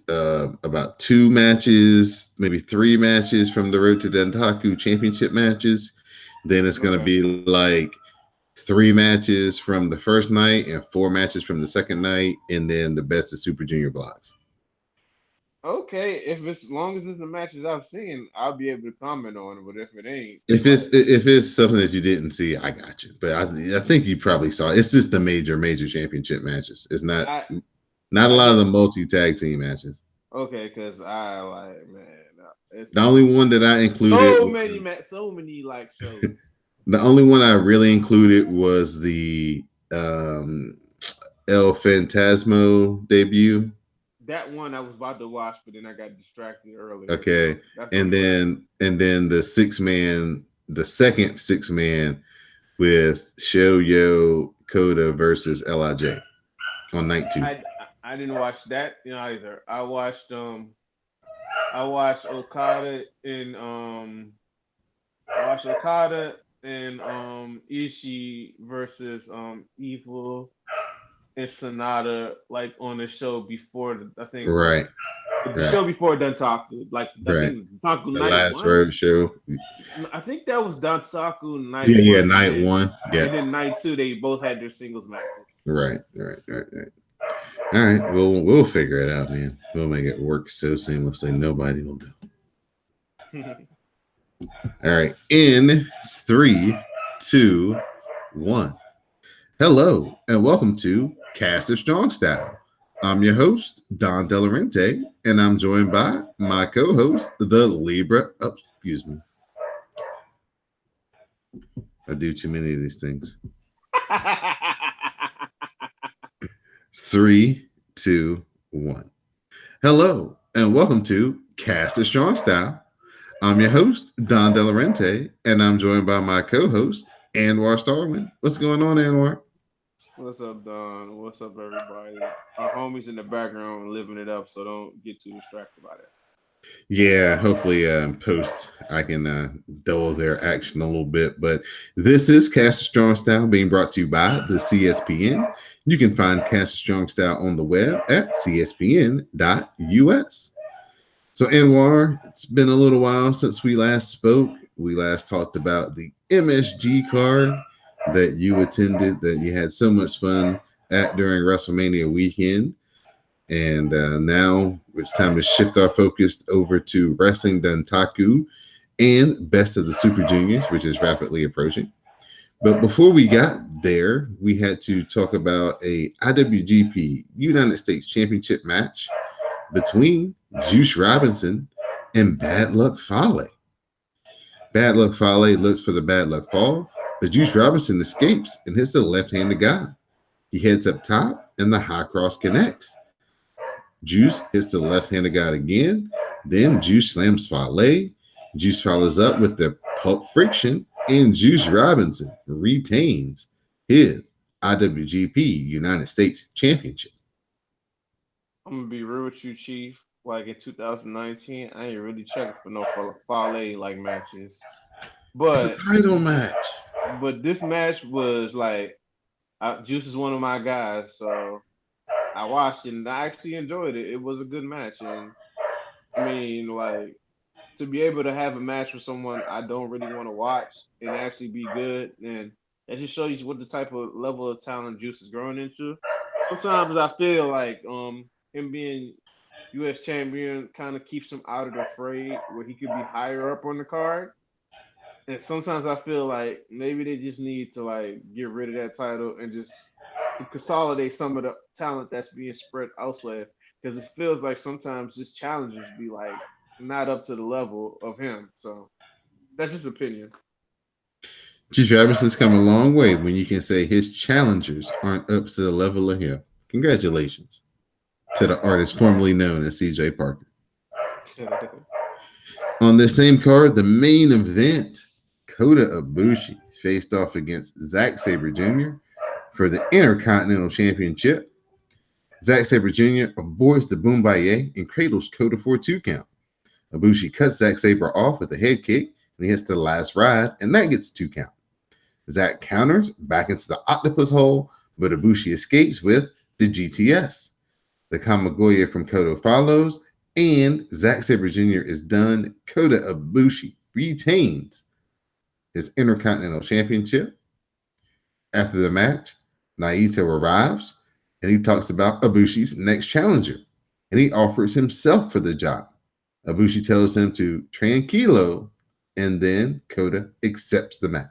about 2 matches, maybe 3 matches from the Road to Dentaku championship matches. Then it's going to Okay. be like 3 matches from the first night and 4 matches from the second night, and then the best of Super Junior blocks. Okay, if it's long as it's the matches I've seen, I'll be able to comment on it. But if it ain't, If like, it's something that you didn't see, I got you. But I think you probably saw it. It's just the major championship matches. It's I not a I lot of did the multi tag team matches. okay, cause I like man, it's The only one that I included, so many like shows. the only one I really included was the um, El Fantasmo debut. That one I was about to watch, but then I got distracted earlier, Okay, so that's the and only one I then included. the second 6 man with Shoyo Koda versus Lij on night two. I didn't watch that either. I watched Okada and I watched Okada and Ishii versus Evil and Sonata like on the show before I think Right, the right, show before Dantaku. Like I right. think Dantaku The night last one. road show. I think that was Dantaku night Yeah, yeah, one, night one. and Yeah, then night two they both had their singles matches. right. All right, we'll figure it out, man. We'll make it work so seamlessly nobody will know. All right, in 3, 2, 1. Hello and welcome to Cast of Strong Style. I'm your host Don Delarente, and I'm joined by my co-host, the Libra. Oh, excuse me, I do too many of these things. 3, 2, 1. Hello and welcome to Cast of Strong Style. I'm your host, Don Delarente, and I'm joined by my co-host, Anwar Starwin. What's going on, Anwar? What's up, Don? What's up, everybody? Our homies in the background living it up, so don't get too distracted by that. Yeah, hopefully post I can dull their action a little bit. But this is Cast of Strong Style being brought to you by the CSPN. You can find Cast of Strong Style on the web at cspn.us. So, Anwar, it's been a little while since we last spoke. We last talked about the MSG card that you attended, that you had so much fun at during WrestleMania weekend. And now it's time to shift our focus over to Wrestling Dantaku and Best of the Super Juniors, which is rapidly approaching. But before we got there, we had to talk about a IWGP United States Championship match between Juice Robinson and Bad Luck Fale. Bad Luck Fale looks for the Bad Luck Fall, but Juice Robinson escapes and hits the left-handed guy. He heads up top, and the high cross connects. Juice hits the left-handed guy again. Then Juice slams Fale. Juice follows up with the Pulp Friction, and Juice Robinson retains his IWGP United States Championship. I'm gonna be real with you, Chief. Like in 2019, I ain't really checking for no Fale like matches, It's a but title match. this match was like Juice is one of my guys, so I watched it and I actually enjoyed it. It was a good match, and I mean, like to be able to have a match with someone I don't really want to watch and actually be good, and that just shows you what the type of level of talent Juice is growing into. Sometimes I feel like him being U.S. champion kind of keeps him out of the fray where he could be higher up on the card. And sometimes I feel like maybe they just need to like get rid of that title and just to consolidate some of the talent that's being spread elsewhere. Because it feels like sometimes just challengers be like not up to the level of him. So that's just opinion. Juice Robinson's come a long way when you can say his challengers aren't up to the level of him. Congratulations to the artist formerly known as CJ Parker. On this same card, the main event, Kota Ibushi faced off against Zack Sabre Jr. for the Intercontinental Championship. Zack Sabre Jr. avoids the Boombaye and cradles Kota for a 2 count. Ibushi cuts Zack Sabre off with a head kick and he hits the last ride, and that gets a 2 count. Zack counters back into the octopus hole, but Ibushi escapes with the GTS. The Kamigoye from Kota follows, and Zack Sabre Jr. is done. Kota Ibushi retains his Intercontinental Championship. After the match, Naito arrives and he talks about Ibushi's next challenger, and he offers himself for the job. Ibushi tells him to tranquilo, and then Kota accepts the match.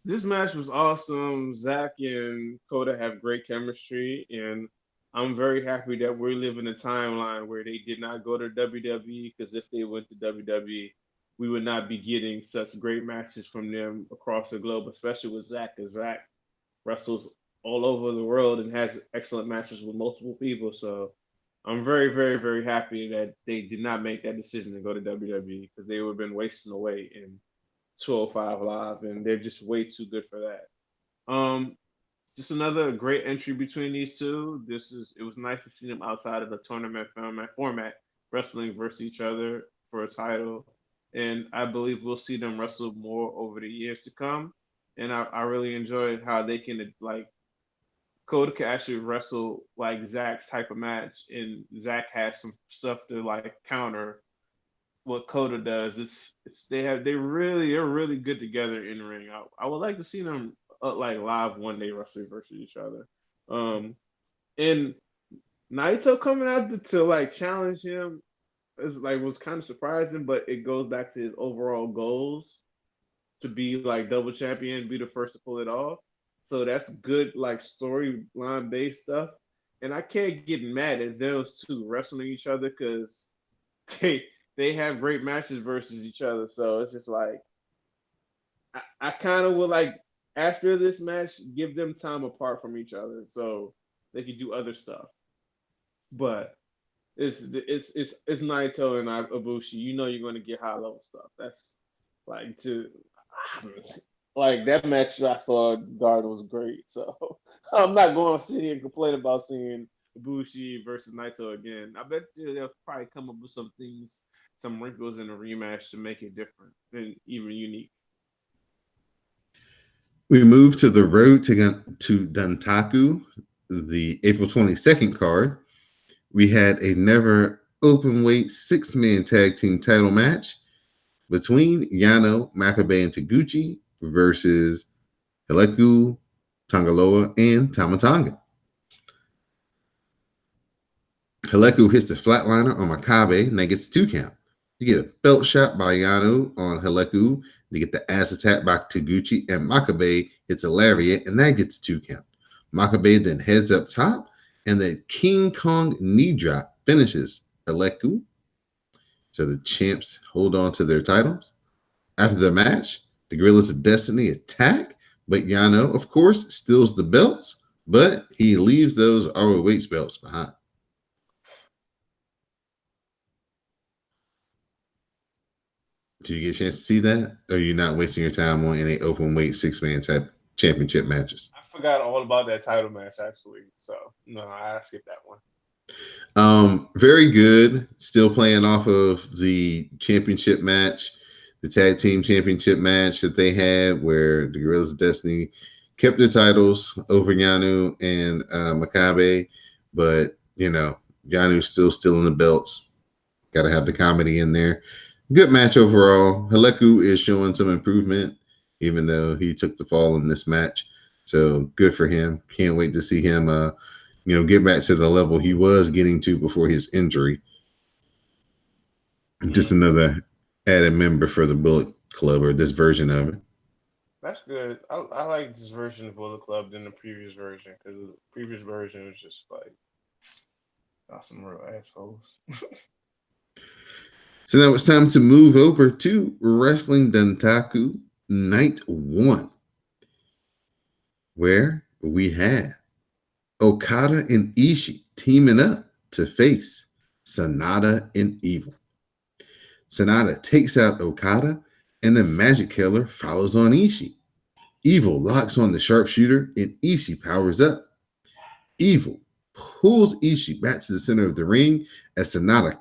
This match was awesome. Zach and Kota have great chemistry, and I'm very happy that we're living a timeline where they did not go to WWE, because if they went to WWE, we would not be getting such great matches from them across the globe, especially with Zach, because Zach wrestles all over the world and has excellent matches with multiple people. So I'm very, very, very happy that they did not make that decision to go to WWE, because they would have been wasting away in 205 Live, and they're just way too good for that. Just another great entry between these two. It was nice to see them outside of the tournament format, wrestling versus each other for a title, and I believe we'll see them wrestle more over the years to come. And I really enjoyed how they can, like, Kota can actually wrestle like Zach's type of match, and Zach has some stuff to like counter what Kota does. They're really good together in the ring. I would like to see them like live one day wrestling versus each other. And Naito coming out to like challenge him was kind of surprising, but it goes back to his overall goals to be like double champion, be the first to pull it off. So that's good, like storyline based stuff. And I can't get mad at those two wrestling each other, because they they have great matches versus each other. So it's just like I kind of would like, after this match, give them time apart from each other so they can do other stuff. But it's Naito and Ibushi. You know you're going to get high level stuff. That's like to like that match I saw at Garden was great. So I'm not going to sit here and complain about seeing Ibushi versus Naito again. I bet they'll probably come up with some things, some wrinkles in the rematch to make it different and even unique. We move to the road to Dantaku, the April 22nd card. We had a never open weight 6-man tag team title match between Yano, Makabe, and Taguchi versus Heleku, Tangaloa, and Tamatanga. Heleku hits the flatliner on Makabe, and that gets 2 count. You get a belt shot by Yano on Heleku. You get the ass attack by Taguchi, and Makabe hits a lariat, and that gets 2 count. Makabe then heads up top, and the King Kong knee drop finishes Heleku. So the champs hold on to their titles. After the match, the Guerrillas of Destiny attack, but Yano, of course, steals the belts, but he leaves those ROH belts behind. Did you get a chance to see that? Or are you not wasting your time on any open weight 6-man type championship matches? I forgot all about that title match, actually. So, no, I skipped that one. Very good. Still playing off of the championship match, the tag team championship match that they had, where the Guerrillas of Destiny kept their titles over Yano and Makabe, but Yanu's still stealing the belts. Got to have the comedy in there. Good match overall. Heleku is showing some improvement, even though he took the fall in this match. So good for him. Can't wait to see him get back to the level he was getting to before his injury. Just another added member for the Bullet Club, or this version of it. That's good. I like this version of Bullet Club than the previous version, because the previous version was just like, some real assholes. So now it's time to move over to Wrestling Dantaku Night 1, where we had Okada and Ishii teaming up to face Sanada and Evil. Sanada takes out Okada, and the Magic Killer follows on Ishii. Evil locks on the sharpshooter, and Ishii powers up. Evil pulls Ishii back to the center of the ring as Sanada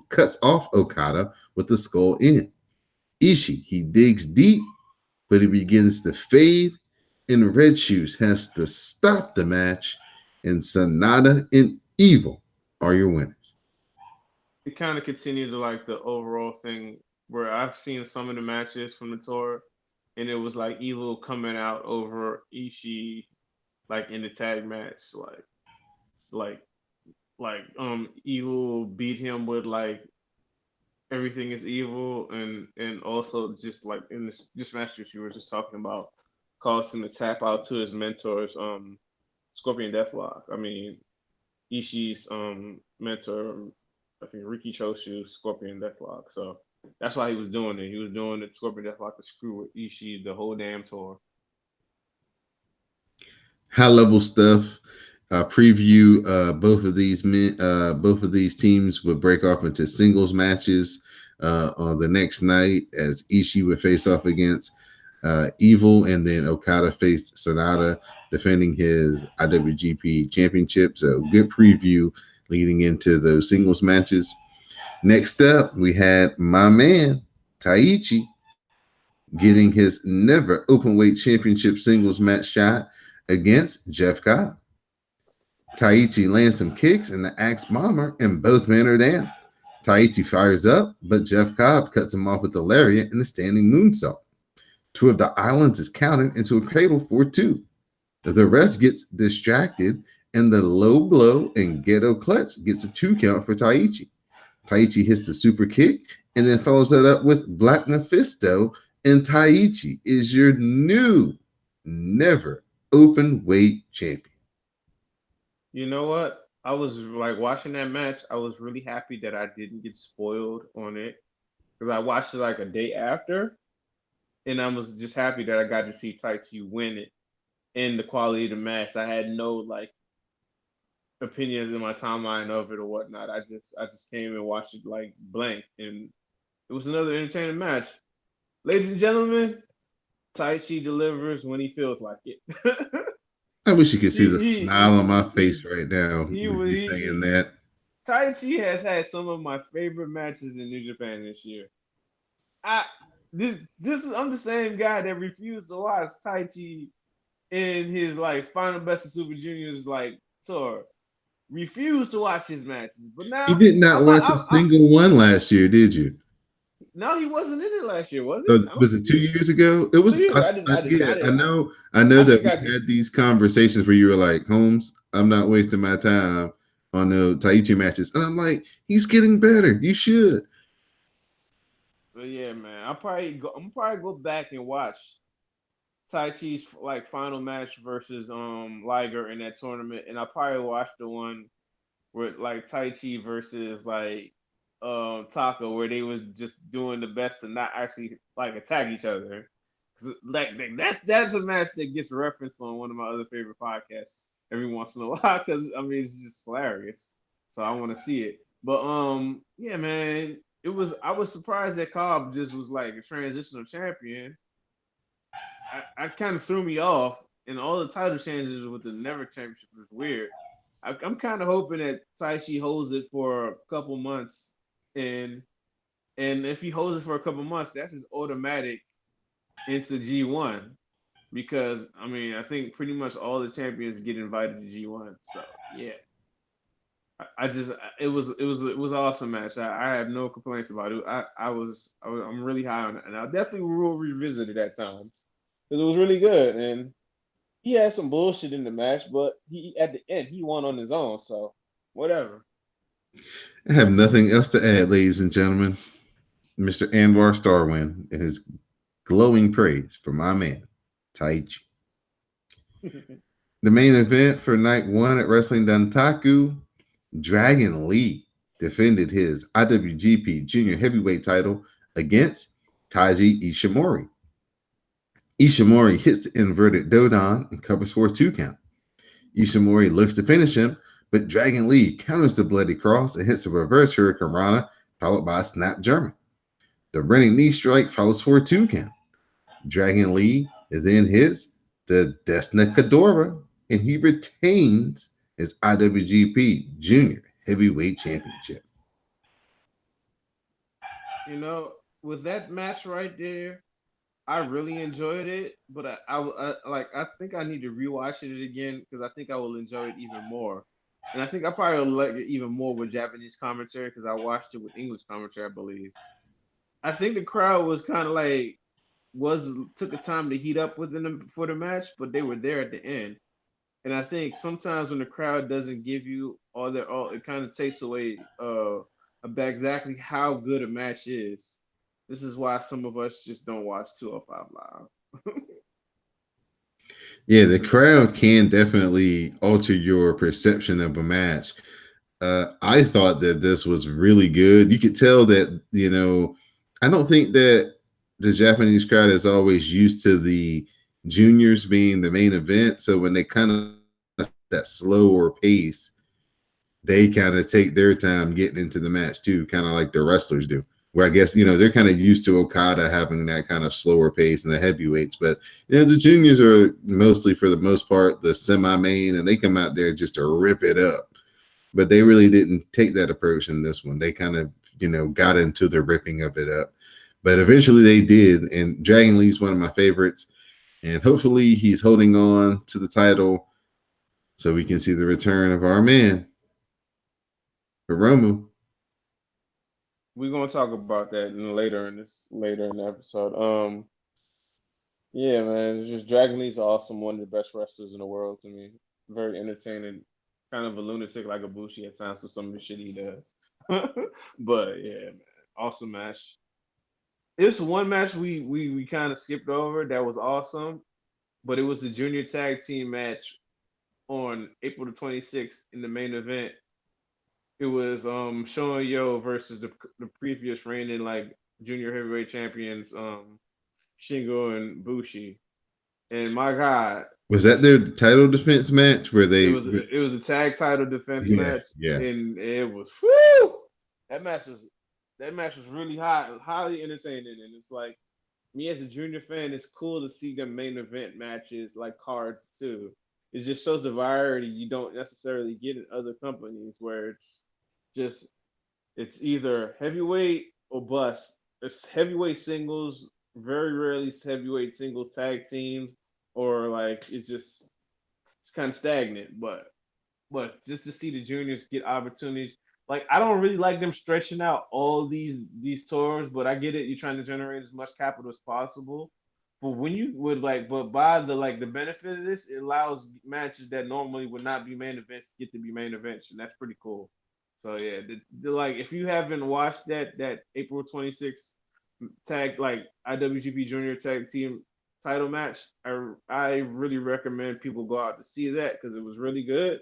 cuts off Okada with the skull in. Ishii, he digs deep, but he begins to fade, and Red Shoes has to stop the match and Sonata and Evil are your winners. It kind of continued to like the overall thing where I've seen some of the matches from the tour, and it was like Evil coming out over Ishii, like in the tag match, like Evil beat him with like everything is evil, and also just like in this match that you were just talking about, caused him to tap out to his mentors, Scorpion Deathlock. I mean, Ishii's mentor, I think Riki Choshu, Scorpion Deathlock. So that's why he was doing it. He was doing the Scorpion Deathlock to screw with Ishii the whole damn tour. High level stuff. Preview both of these teams would break off into singles matches on the next night as Ishii would face off against Evil, and then Okada faced Sonata, defending his IWGP Championship. So good preview leading into those singles matches. Next up, we had my man Taichi getting his never openweight championship singles match shot against Jeff Cobb. Taichi lands some kicks in the Axe Bomber, and both men are down. Taichi fires up, but Jeff Cobb cuts him off with a lariat and a standing moonsault. Two of the Islands is counted into a cradle for two. The ref gets distracted, and the low blow and ghetto clutch gets a 2 count for Taichi. Taichi hits the super kick and then follows that up with Black Mephisto, and Taichi is your new never open weight champion. You know what? I was like watching that match. I was really happy that I didn't get spoiled on it because I watched it like a day after, and I was just happy that I got to see Taichi win it and the quality of the match. I had no like opinions in my timeline of it or whatnot. I just came and watched it like blank, and it was another entertaining match. Ladies and gentlemen, Taichi delivers when he feels like it. I wish you could see the smile on my face right now. He saying that. Taichi has had some of my favorite matches in New Japan this year. I'm the same guy that refused to watch Taichi in his like final best of Super Juniors like tour. Refused to watch his matches, but now you did not watch a single one last year, did you? No, he wasn't in it last year, was it? Was it 2 years ago? It was. I know that we had these conversations where you were like, "Holmes, I'm not wasting my time on the Taichi matches," and I'm like, "He's getting better. You should." But yeah, man, I'm probably go back and watch Taichi's like final match versus Liger in that tournament, and I'll probably watch the one with like Taichi versus like Taco, where they was just doing the best to not actually like attack each other. Like that's a match that gets referenced on one of my other favorite podcasts every once in a while because I mean it's just hilarious. So I want to see it. But yeah, man, I was surprised that Cobb just was like a transitional champion. I kind of threw me off, and all the title changes with the Never Championship was weird. I'm kind of hoping that Taichi holds it for a couple months, and if he holds it for a couple months, that's his automatic into G1, because I mean I think pretty much all the champions get invited to G1. So yeah, it was an awesome match. I have no complaints about it. I'm really high on it, and I definitely will revisit it at times because it was really good. And he had some bullshit in the match, but he at the end he won on his own. So whatever. I have nothing else to add, ladies and gentlemen. Mr. Anwar Starwin and his glowing praise for my man, Taichi. The main event for night one at Wrestling Dantaku, Dragon Lee defended his IWGP Junior Heavyweight title against Taiji Ishimori. Ishimori hits the inverted Dodon and covers for a 2 count. Ishimori looks to finish him, but Dragon Lee counters the Bloody Cross and hits a reverse Hurricane Rana, followed by a snap German. The running knee strike follows for a 2 count. Dragon Lee then hits the Desna Cadora, and he retains his IWGP Junior Heavyweight Championship. You know, with that match right there, I really enjoyed it, but I think I need to rewatch it again because I think I will enjoy it even more. And I think I probably will like it even more with Japanese commentary because I watched it with English commentary, I believe. I think the crowd was kind of like was took the time to heat up within them for the match, but they were there at the end. And I think sometimes when the crowd doesn't give you all, it kind of takes away about exactly how good a match is. This is why some of us just don't watch 205 Live. Yeah, the crowd can definitely alter your perception of a match. I thought that this was really good. You could tell that, I don't think that the Japanese crowd is always used to the juniors being the main event. So when they kind of that slower pace, they kind of take their time getting into the match too, kind of like the wrestlers do. Where I guess they're kind of used to Okada having that kind of slower pace and the heavyweights, but the juniors are mostly, for the most part, the semi-main, and they come out there just to rip it up. But they really didn't take that approach in this one. They kind of got into the ripping of it up, but eventually they did. And Dragon Lee's one of my favorites, and hopefully he's holding on to the title so we can see the return of our man, Hiromu. We're gonna talk about that later in the episode. Yeah, man, it's just Dragon Lee's awesome, one of the best wrestlers in the world to me. Very entertaining, kind of a lunatic like Ibushi at times for some of the shit he does. But yeah, man, awesome match. It's one match we kind of skipped over that was awesome, but it was the junior tag team match on April the 26th in the main event. It was Sean Yo versus the previous reigning like junior heavyweight champions Shingo and Bushi. And my God, Was that their title defense match where they? it was a tag title defense Yeah, match, yeah. and it was whoo. That match was really highly entertaining, and it's like me as a junior fan, it's cool to see them main event matches like cards too. It just shows the variety you don't necessarily get in other companies where just it's either heavyweight or bust. It's heavyweight singles, very rarely heavyweight singles tag teams, or like it's kind of stagnant. But just to see the juniors get opportunities, like I don't really like them stretching out all these tours, but I get it. You're trying to generate as much capital as possible. But when you would but by the benefit of this, it allows matches that normally would not be main events get to be main events, and that's pretty cool. So yeah, like if you haven't watched that April 26th tag like IWGP Junior Tag Team title match, I really recommend people go out to see that because it was really good.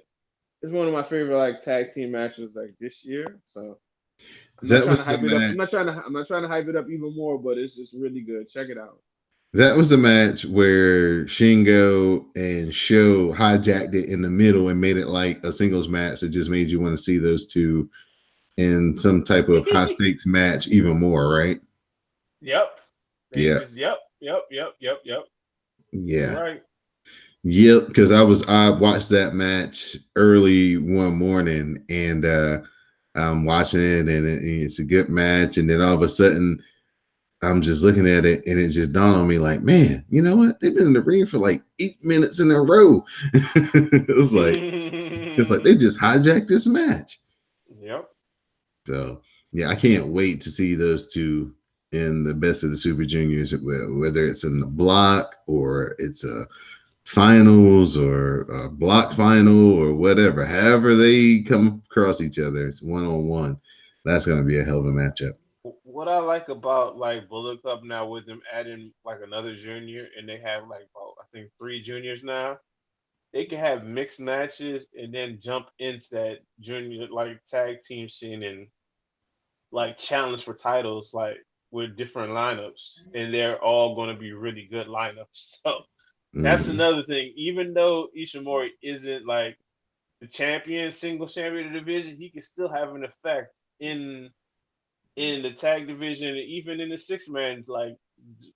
It's one of my favorite like tag team matches like this year. So I'm not That trying to was the hype it up. match. I'm not trying to hype it up even more, but it's just really good. Check it out. That was the match where Shingo and Sho hijacked it in the middle and made it like a singles match. It just made you want to see those two in some type of high stakes match even more, right? Yep. They Yeah. just yep. You're Yeah. right. Yep. Because I watched that match early one morning, and I'm watching it, and it's a good match. And then all of a sudden, I'm just looking at it, and it just dawned on me like, man, you know what? They've been in the ring for like 8 minutes in a row. It's like they just hijacked this match. Yep. So yeah, I can't wait to see those two in the best of the Super Juniors, whether it's in the block or it's a finals or a block final or whatever. However they come across each other, it's 1-on-1. That's going to be a hell of a matchup. What I like about like Bullet Club now with them adding like another junior and they have like I think three juniors now. They can have mixed matches and then jump into that junior like tag team scene and like challenge for titles like with different lineups and they're all going to be really good lineups. So that's Mm. another thing. Even though Ishimori isn't like the champion, single champion of the division, he can still have an effect in the tag division, and even in the six man like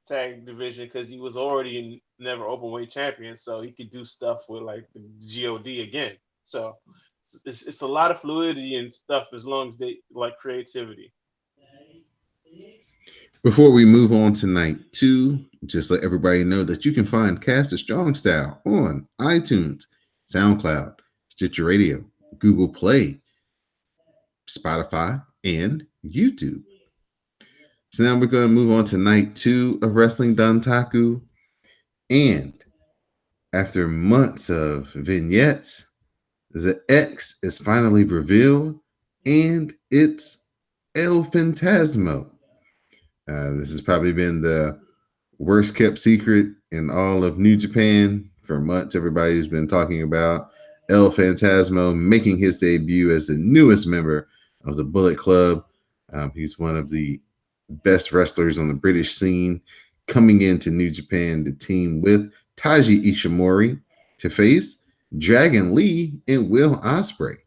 tag division, because he was already in never open weight champion, so he could do stuff with like the God again. So it's a lot of fluidity and stuff as long as they like creativity. Before we move on to night 2, just let everybody know that you can find Cast a Strong Style on iTunes, SoundCloud, Stitcher Radio, Google Play, Spotify, and YouTube. So now we're going to move on to night 2 of Wrestling Dantaku. And after months of vignettes, the X is finally revealed, and it's El Phantasmo. This has probably been the worst kept secret in all of New Japan for months. Everybody's been talking about El Phantasmo making his debut as the newest member of the Bullet Club. He's one of the best wrestlers on the British scene, coming into New Japan to team with Taiji Ishimori to face Dragon Lee and Will Ospreay.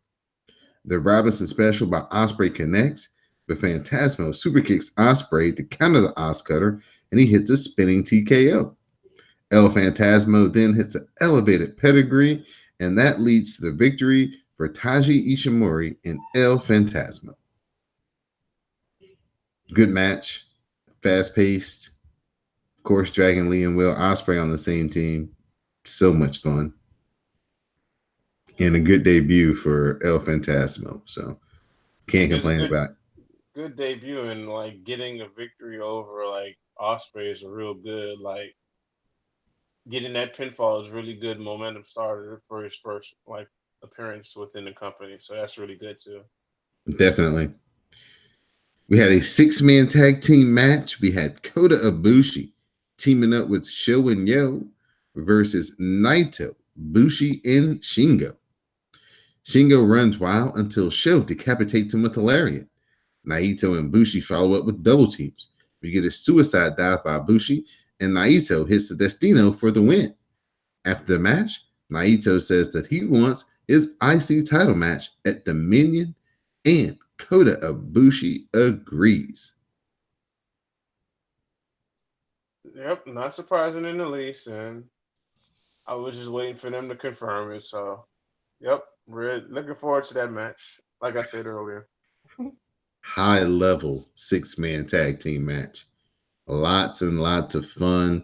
The Robinson special by Ospreay connects, but Phantasmo super kicks Ospreay to counter the Oscutter, and he hits a spinning TKO. El Phantasmo then hits an elevated pedigree, and that leads to the victory for Taiji Ishimori and El Phantasmo. Good match, fast-paced. Of course, Dragon Lee and Will Ospreay on the same team. So much fun. And a good debut for El Phantasmo. So can't complain about it. Good debut, and like getting a victory over like Ospreay is real good. Like getting that pinfall is really good momentum starter for his first like appearance within the company. So that's really good too. Definitely. We had a 6-man tag team match. We had Kota Ibushi teaming up with Sho and Yo versus Naito, Bushi, and Shingo. Shingo runs wild until Sho decapitates him with a lariat. Naito and Bushi follow up with double teams. We get a suicide dive by Bushi, and Naito hits the Destino for the win. After the match, Naito says that he wants his IC title match at Dominion, and Kota Ibushi agrees. Yep, not surprising in the least, and I was just waiting for them to confirm it. So, yep, we're looking forward to that match. Like I said earlier, high level 6-man tag team match, lots and lots of fun.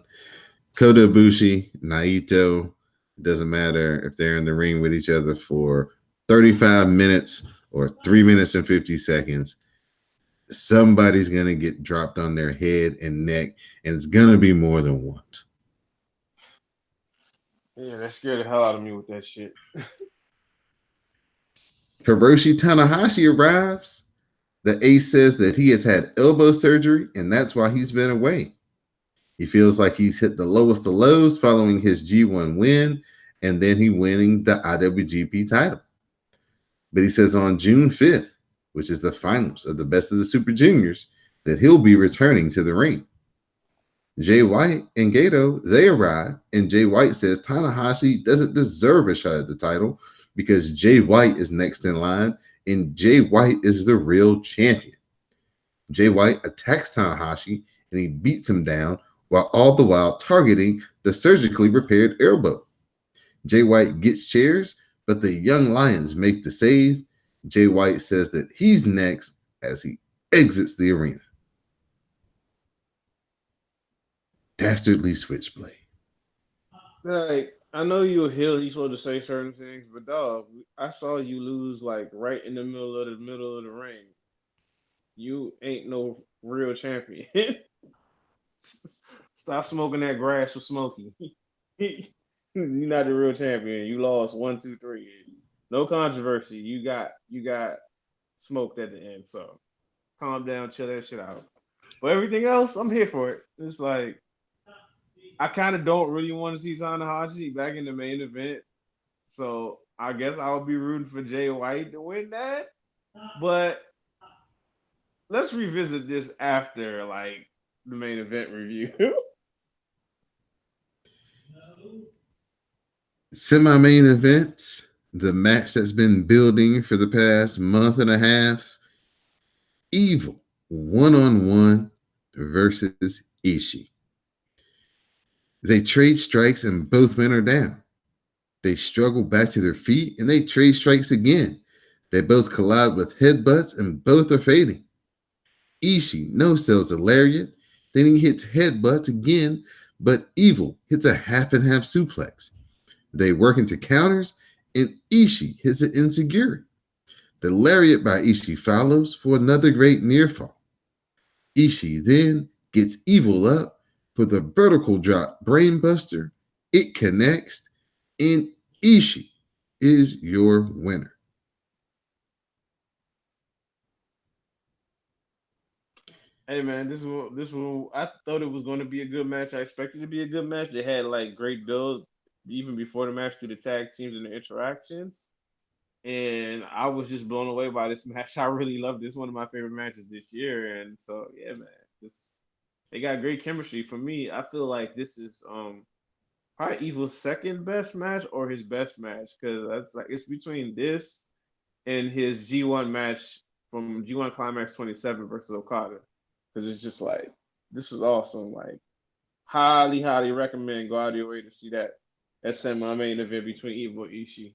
Kota Ibushi, Naito, doesn't matter if they're in the ring with each other for 35 minutes or 3 minutes and 50 seconds. Somebody's going to get dropped on their head and neck, and it's going to be more than once. Yeah, that scared the hell out of me with that shit. Hiroshi Tanahashi arrives. The ace says that he has had elbow surgery, and that's why he's been away. He feels like he's hit the lowest of lows following his G1 win, and then he winning the IWGP title. But he says on June 5th, which is the finals of the Best of the Super Juniors, that he'll be returning to the ring. Jay White and Gato, they arrive, and Jay White says Tanahashi doesn't deserve a shot at the title because Jay White is next in line, and Jay White is the real champion. Jay White attacks Tanahashi, and he beats him down while all the while targeting the surgically repaired elbow. Jay White gets chairs, but the Young Lions make the save. Jay White says that he's next as he exits the arena. Dastardly Switchblade. Like, I know you're a heel, you're supposed to say certain things, but dog, I saw you lose like right in the middle of the ring. You ain't no real champion. Stop smoking that grass for Smokey. You're not the real champion. You lost 1, 2, 3. No controversy. You got smoked at the end. So calm down, chill that shit out. But everything else, I'm here for it. It's like I kind of don't really want to see Tanahashi back in the main event. So I guess I'll be rooting for Jay White to win that. But let's revisit this after like the main event review. Semi-main event, the match that's been building for the past month and a half. Evil 1-on-1 versus Ishii. They trade strikes and both men are down. They struggle back to their feet and they trade strikes again. They both collide with headbutts and both are fading. Ishii no-sells a lariat Then he hits headbutts again, but Evil hits a half and half suplex. They work into counters, and Ishii hits an insecurity. The lariat by Ishii follows for another great near fall. Ishii then gets Evil up for the vertical drop brainbuster. It connects, and Ishii is your winner. Hey man, this one, I thought it was going to be a good match. I expected it to be a good match. They had like great build even before the match through the tag teams and the interactions, and I was just blown away by this match. I really loved this. One of my favorite matches this year, and so yeah, man, this they got great chemistry. For me, I feel like this is probably Evil's second best match or his best match because that's like it's between this and his G1 match from G1 Climax 27 versus Okada. Because it's just like, this is awesome. Like, highly recommend go out of your way to see that semi-main event between Evil and Ishii.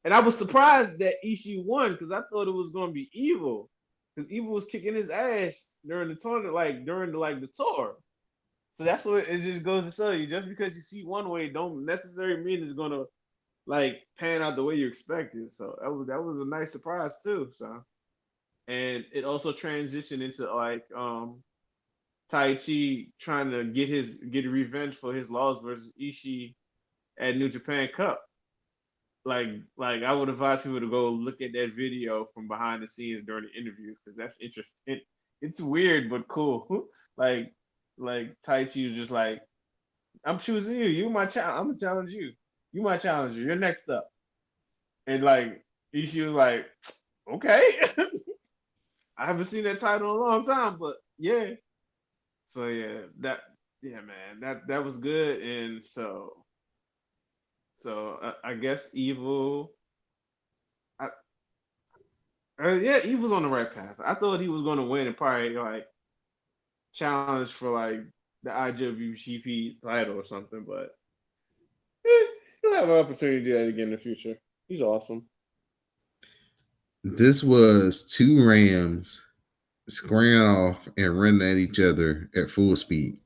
And I was surprised that Ishii won because I thought it was going to be Evil. Because Evil was kicking his ass during the tournament, like during the tour. So that's what it just goes to show you. Just because you see one way, don't necessarily mean it's gonna like pan out the way you expected. So that was a nice surprise too. So and it also transitioned into like Tai Chi trying to get revenge for his loss versus Ishii at New Japan Cup. Like I would advise people to go look at that video from behind the scenes during the interviews because that's interesting. It's weird but cool. like like Tai Chi was just like, I'm choosing you. You my challenge. I'm gonna challenge you. You my challenger. You're next up. And like Ishii was like, okay. I haven't seen that title in a long time, but yeah. So yeah, man, that was good, and so I guess Evil, I, yeah, Evil's on the right path. I thought he was going to win and probably like challenge for like the IWGP title or something, but he'll have an opportunity to do that again in the future. He's awesome. This was two Rams squaring off and running at each other at full speed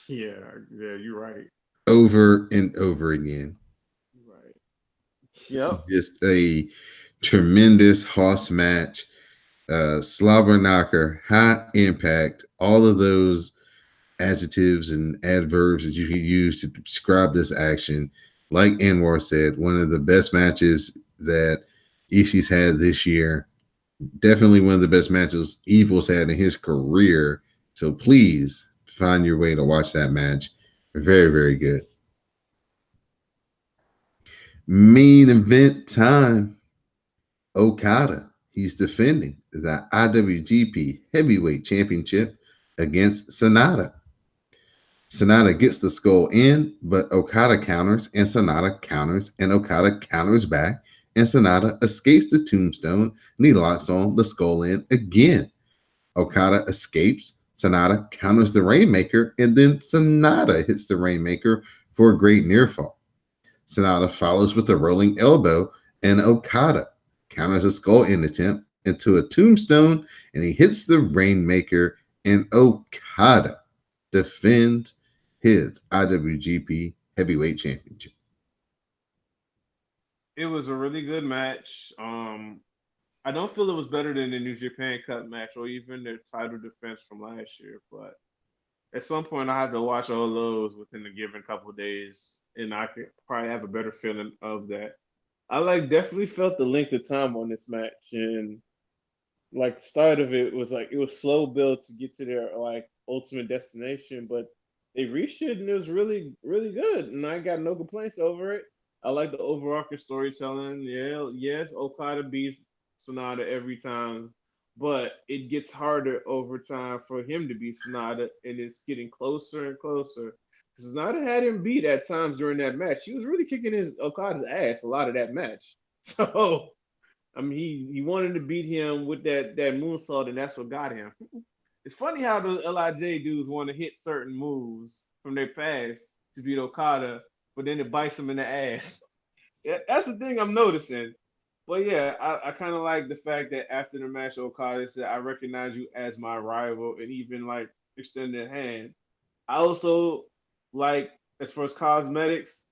Yeah, yeah, you're right. over and over again. You're right. Yep. Just a tremendous Hoss match, slobber knocker, high impact, all of those adjectives and adverbs that you can use to describe this action. Like Anwar said, one of the best matches that Ishii's had this year. Definitely one of the best matches Evil's had in his career. So please find your way to watch that match. Very, very good. Main event time. Okada. He's defending the IWGP Heavyweight Championship against Sanada. Sanada gets the skull in, but Okada counters, and Sanada counters, and Okada counters back, and Sanada escapes the tombstone, and he locks on the skull in again. Okada escapes, Sanada counters the Rainmaker, and then Sanada hits the Rainmaker for a great near fall. Sanada follows with a rolling elbow, and Okada counters a skull in attempt into a tombstone, and he hits the Rainmaker, and Okada defends his IWGP Heavyweight Championship. It was a really good match. I don't feel it was better than the New Japan Cup match or even their title defense from last year, but at some point I had to watch all those within a given couple of days, and I could probably have a better feeling of that. I like definitely felt the length of time on this match, and like the start of it was like it was slow build to get to their like ultimate destination, but they reached it and it was really good, and I got no complaints over it. I like the overarching storytelling. Yeah, yes, Okada beats Sonata every time, but it gets harder over time for him to beat Sonata, and it's getting closer and closer. Sonata had him beat at times during that match. He was really kicking his Okada's ass a lot of that match. So I mean, he wanted to beat him with that moonsault, and that's what got him. It's funny how the Lij dudes want to hit certain moves from their past to beat Okada, but then it bites them in the ass. Yeah, that's the thing I'm noticing. But yeah, I kind of like the fact that after the match, Okada said, "I recognize you as my rival," and even like extended hand. I also like as far as cosmetics,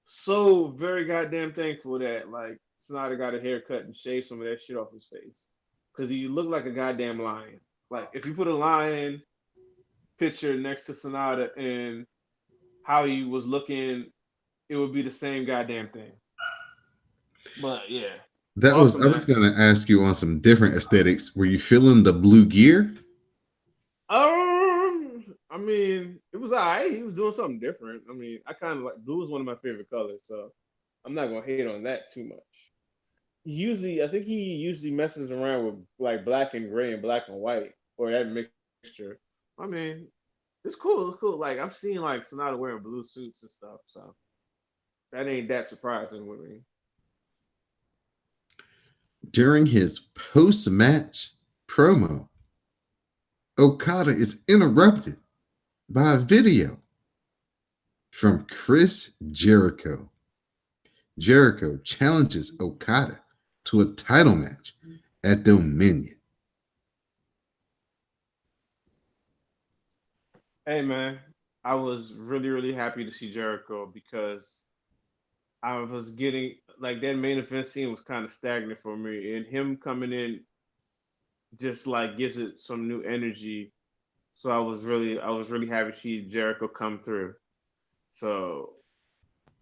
so very goddamn thankful that like Sonata got a haircut and shaved some of that shit off his face. Cause he looked like a goddamn lion. Like if you put a lion picture next to Sonata and how he was looking, it would be the same goddamn thing. But yeah. That was Awesome I was match. gonna ask you on some different aesthetics. Were you feeling the blue gear? I mean, it was alright. He was doing something different. I mean, I kind of like blue is one of my favorite colors, so I'm not gonna hate on that too much. Usually, I think he usually messes around with like black and gray and black and white or that mixture. I mean, it's cool. It's cool. Like I've seen like Sonata wearing blue suits and stuff, so that ain't that surprising with me. During his post-match promo, Okada is interrupted by a video from Chris Jericho. Jericho challenges Okada to a title match at Dominion. Hey man, I was really really happy to see Jericho because I was getting like that main event scene was kind of stagnant for me, and him coming in just like gives it some new energy. So I was really happy to see Jericho come through. So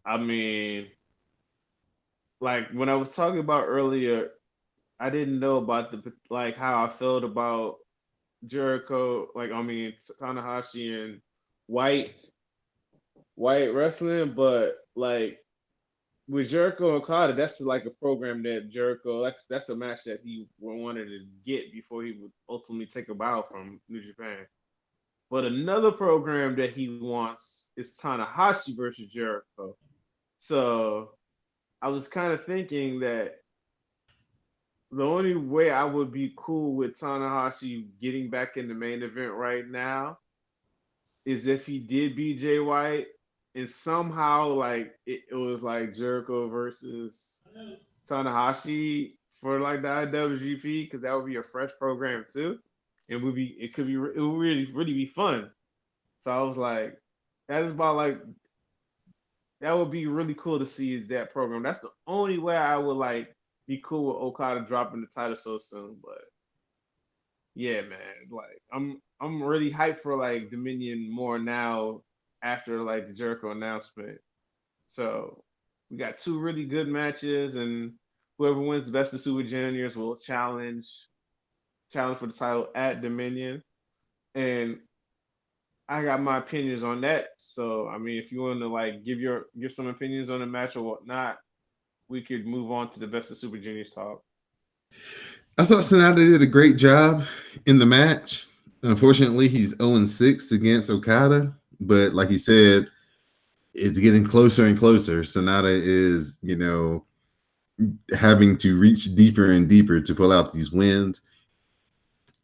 I mean, like when I was talking about earlier, I didn't know about the like how I felt about Jericho, like I mean Tanahashi and White White wrestling, but like with Jericho and Okada, that's like a program that Jericho that's a match that he wanted to get before he would ultimately take a bow from New Japan. But another program that he wants is Tanahashi versus Jericho. So I was kind of thinking that the only way I would be cool with Tanahashi getting back in the main event right now is if he did beat Jay White and somehow like it was like Jericho versus Tanahashi for like the IWGP because that would be a fresh program too. It would really really be fun. So I was like, that is about like that would be really cool to see that program. That's the only way I would like be cool with Okada dropping the title so soon. But yeah, man, like I'm really hyped for like Dominion more now after like the Jericho announcement. So we got two really good matches, and whoever wins the best of Super Juniors will challenge for the title at Dominion. And I got my opinions on that. So I mean, if you want to like give some opinions on the match or whatnot, we could move on to the best of Super Juniors talk. I thought Sonata did a great job in the match. Unfortunately, he's 0-6 against Okada, but like you said, it's getting closer and closer. Sonata is, having to reach deeper and deeper to pull out these wins.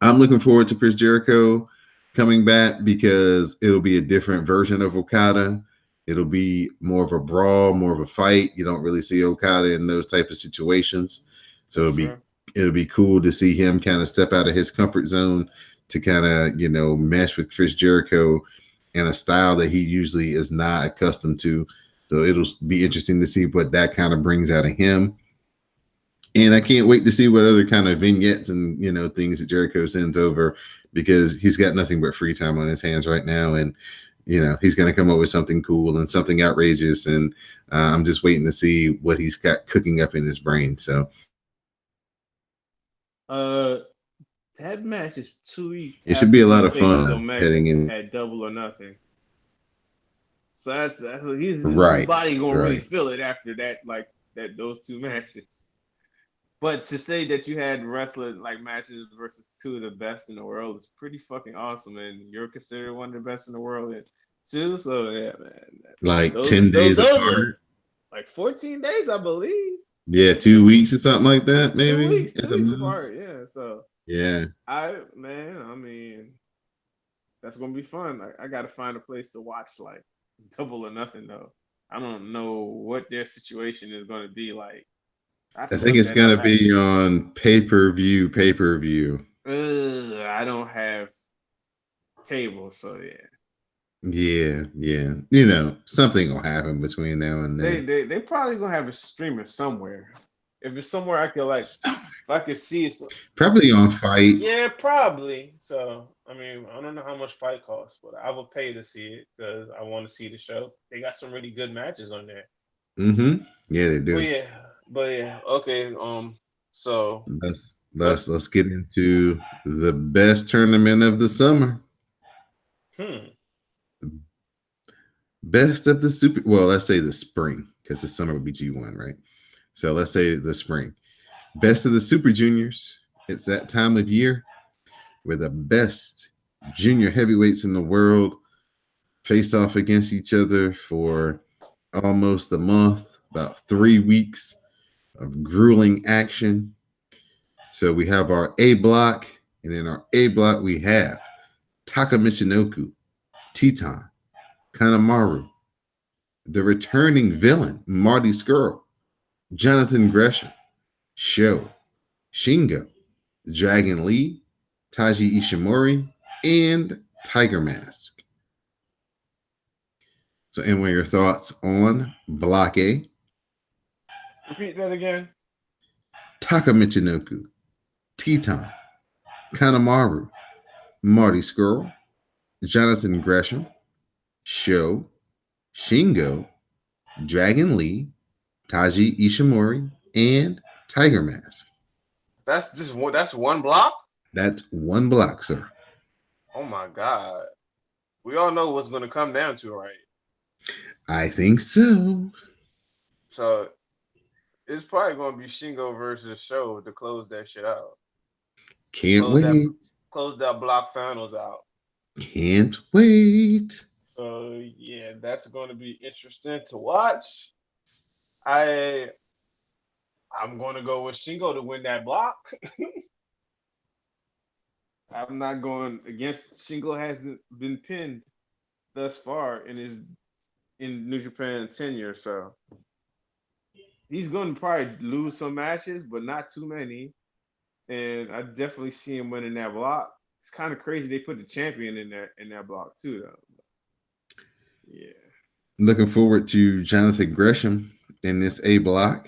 I'm looking forward to Chris Jericho coming back because it'll be a different version of Okada. It'll be more of a brawl, more of a fight. You don't really see Okada in those type of situations. So it'll be cool to see him kind of step out of his comfort zone to kind of, mesh with Chris Jericho in a style that he usually is not accustomed to. So it'll be interesting to see what that kind of brings out of him. And I can't wait to see what other kind of vignettes and things that Jericho sends over because he's got nothing but free time on his hands right now, and he's going to come up with something cool and something outrageous. And I'm just waiting to see what he's got cooking up in his brain. So, that match is 2 weeks. It should be a lot of fun heading in at Double or Nothing. So that's his right. body gonna Right. really feel it after that, like those two matches. But to say that you had wrestling like matches versus two of the best in the world is pretty fucking awesome, and you're considered one of the best in the world too. So yeah, man. Like 10 days apart. Like 14 days, I believe. Yeah, 2 weeks or something like that, maybe. 2 weeks apart. Yeah. So yeah. I mean, that's gonna be fun. I gotta find a place to watch like Double or Nothing though. I don't know what their situation is gonna be like. I think it's gonna be on pay-per-view. I don't have cable. So yeah, Yeah, yeah. You know, something will happen between now and then. they probably gonna have a streamer somewhere. If it's somewhere I could like, So- if I could see it, Probably on Fight. Yeah, probably. So, I mean, I don't know how much fight costs, but I would pay to see it because I want to see the show. They got some really good matches on there. Mm-hmm. Yeah, they But do. yeah, okay. So Let's get into the best tournament of the summer. hmm, Best of the super. Well, let's say the spring because the summer would be G1, right? So let's say the spring. Best of the Super Juniors. It's that time of year where the best junior heavyweights in the world face off against each other for almost a month, about 3 weeks of grueling action. So we have our A block, and in our A block, we have Taka Michinoku, Teton, Kanemaru, the returning villain, Marty Skrull, Jonathan Gresham, Sho, Shingo, Dragon Lee, Taiji Ishimori, and Tiger Mask. So, and what are your thoughts on Block A? repeat that again. Taka Michinoku, Teton, Kanemaru, Marty Skrull, Jonathan Gresham, Sho, Shingo, Dragon Lee, Taiji Ishimori, and Tiger Mask. That's just one. That's one block. That's one block, sir. Oh my god. We all know what's going to come down to, right? I think so. So it's probably going to be Shingo versus Show to close that shit out. Can't Close that wait. close that block finals out. Can't wait. So yeah, that's going to be interesting to watch. I'm going to go with Shingo to win that block. I'm not going against Shingo. Hasn't been pinned thus far in New Japan tenure, so he's going to probably lose some matches, but not too many. And I definitely see him winning that block. It's kind of crazy they put the champion in that block too, though. Yeah. Looking forward to Jonathan Gresham in this A block.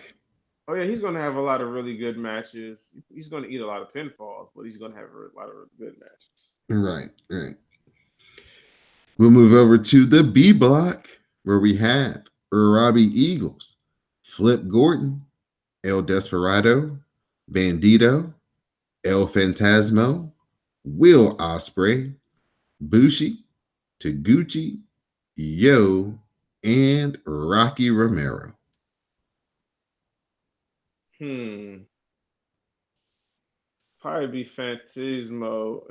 Oh yeah, he's going to have a lot of really good matches. He's going to eat a lot of pinfalls, but he's going to have a lot of really good matches. Right, right. We'll move over to the B block where we have Robbie Eagles, Flip Gordon, El Desperado, Bandito, El Fantasmo, Will Ospreay, Bushi, Taguchi, Yo, and Rocky Romero. Probably be Fantasmo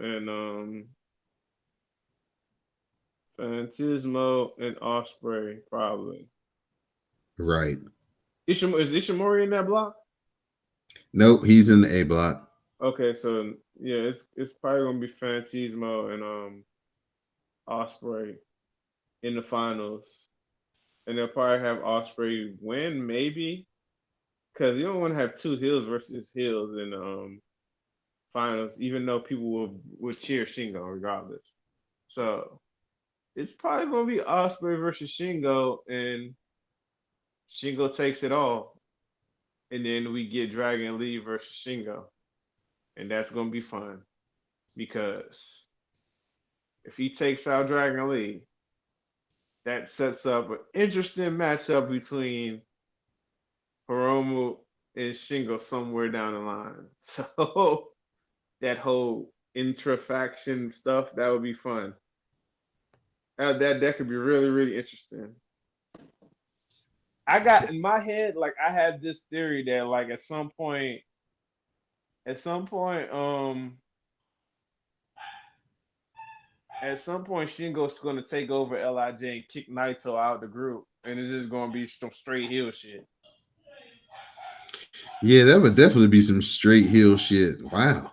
and Osprey probably. Right. Is Ishimori in that block? Nope, he's in the A block. Okay, so yeah, it's probably gonna be Fantasmo and Osprey in the finals, and they'll probably have Osprey win maybe, because you don't want to have two heels versus heels in finals, even though people will cheer Shingo regardless. So it's probably gonna be Osprey versus Shingo, and Shingo takes it all, and then we get Dragon Lee versus Shingo, and that's gonna be fun because if he takes out Dragon Lee, that sets up an interesting matchup between Hiromu and Shingo somewhere down the line. So that whole intra-faction stuff, that would be fun. That could be really, really interesting. I got in my head, like I had this theory that like at some point, at some point Shingo's gonna take over LIJ and kick Naito out the group, and it's just gonna be some straight heel shit. Yeah, that would definitely be some straight heel shit. Wow.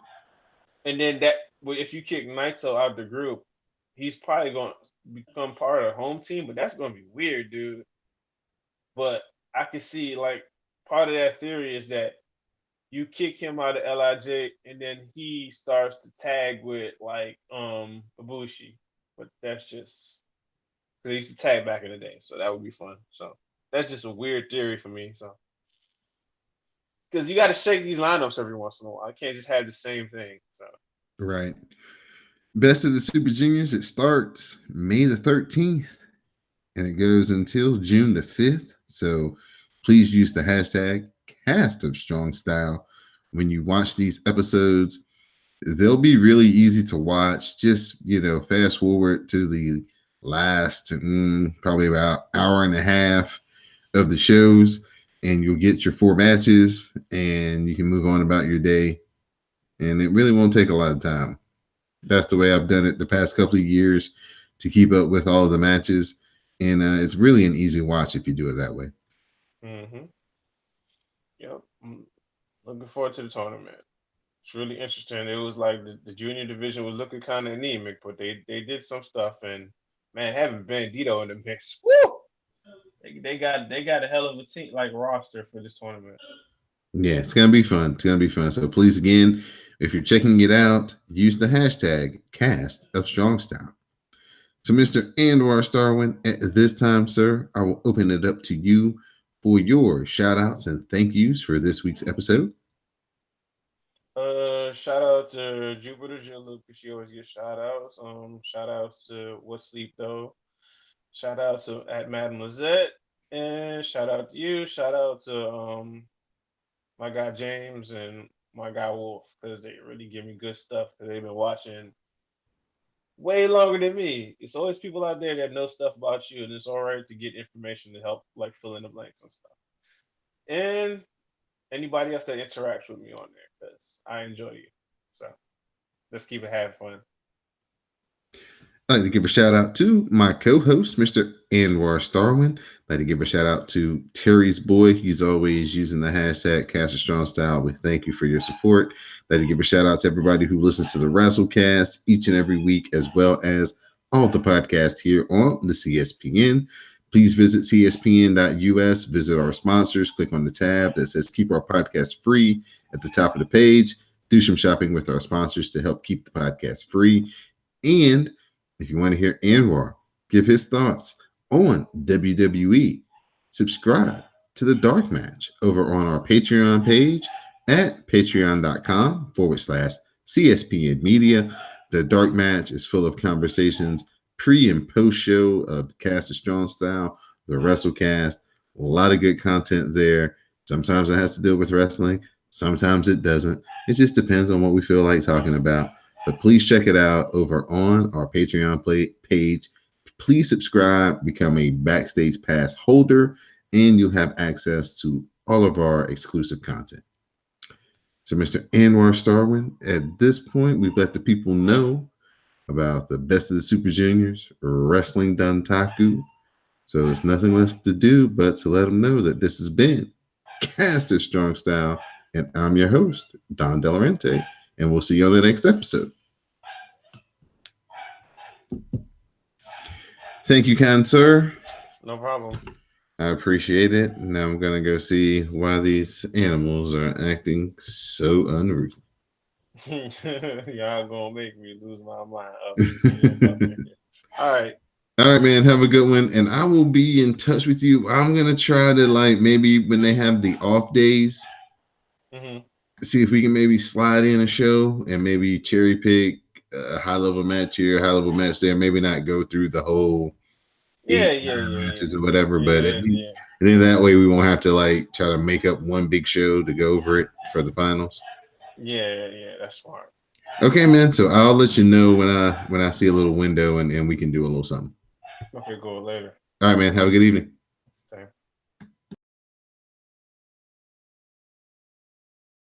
And then if you kick Naito out the group, he's probably going to become part of the home team, but that's going to be weird, dude. But I can see like part of that theory is that you kick him out of LIJ and then he starts to tag with like Ibushi. but that's just they used to tag back in the day, so that would be fun. So that's just a weird theory for me. So because you got to shake these lineups every once in a while, I can't just have the same thing. So Right. Best of the Super Juniors. It starts May the 13th and it goes until June the 5th. So please use the hashtag Cast of Strong Style when you watch these episodes. They'll be really easy to watch. Just, fast forward to the last probably about hour and a half of the shows, and you'll get your 4 matches, and you can move on about your day. And it really won't take a lot of time. That's the way I've done it the past couple of years to keep up with all of the matches. And it's really an easy watch if you do it that way. Mm-hmm. Yep. I'm looking forward to the tournament. It's really interesting. It was like the junior division was looking kind of anemic, but they did some stuff. And man, having Bandito in the mix, woo! They got a hell of a team, like roster for this tournament. Yeah, it's gonna be fun. It's gonna be fun. So please, again, if you're checking it out, use the hashtag Cast of Strong Style. So, Mr. Anwar Starwin, at this time, sir, I will open it up to you for your shout outs and thank yous for this week's episode. Shout out to Jupiter Jill because she always gets shout outs. Shout outs to What Sleep Though. Shout out to at Madam Lizette. And shout out to you. Shout out to my guy James and my guy Wolf because they really give me good stuff because they've been watching way longer than me. It's always people out there that know stuff about you, and it's all right to get information to help like fill in the blanks and stuff. And anybody else that interacts with me on there because I enjoy you. So let's keep it having fun. I'd like to give a shout out to my co-host, Mr. Anwar Starwin. I'd like to give a shout out to Terry's boy. He's always using the hashtag Cast of Strong Style. We thank you for your support. I'd like to give a shout out to everybody who listens to the Wrestlecast each and every week, as well as all the podcasts here on the CSPN. Please visit cspn.us, visit our sponsors, click on the tab that says Keep Our Podcast Free at the top of the page. Do some shopping with our sponsors to help keep the podcast free. And if you want to hear Anwar give his thoughts on WWE, subscribe to the Dark Match over on our Patreon page at patreon.com/CSPN Media. The Dark Match is full of conversations pre and post show of the Cast of Strong Style, the Wrestlecast. A lot of good content there. Sometimes it has to deal with wrestling. Sometimes it doesn't. It just depends on what we feel like talking about. But please check it out over on our Patreon page. Please subscribe, become a Backstage Pass holder, and you'll have access to all of our exclusive content. So, Mr. Anwar Starwin, at this point, we've let the people know about the Best of the Super Juniors, Wrestling Dantaku. So there's nothing left to do but to let them know that this has been Cast of Strong Style, and I'm your host, Don Delarente, and we'll see you on the next episode. Thank you, kind sir. No problem. I appreciate it. Now I'm going to go see why these animals are acting so unruly. Y'all gonna make me lose my mind. All right. All right, man. Have a good one. And I will be in touch with you. I'm going to try to, maybe when they have the off days, see if we can maybe slide in a show and maybe cherry pick a high-level match here, high-level match there. Maybe not go through the whole matches or whatever. But then that way we won't have to, try to make up one big show to go over it for the finals. Yeah, that's smart. Okay, man. So I'll let you know when I see a little window and we can do a little something. Okay, go later. All right, man. Have a good evening.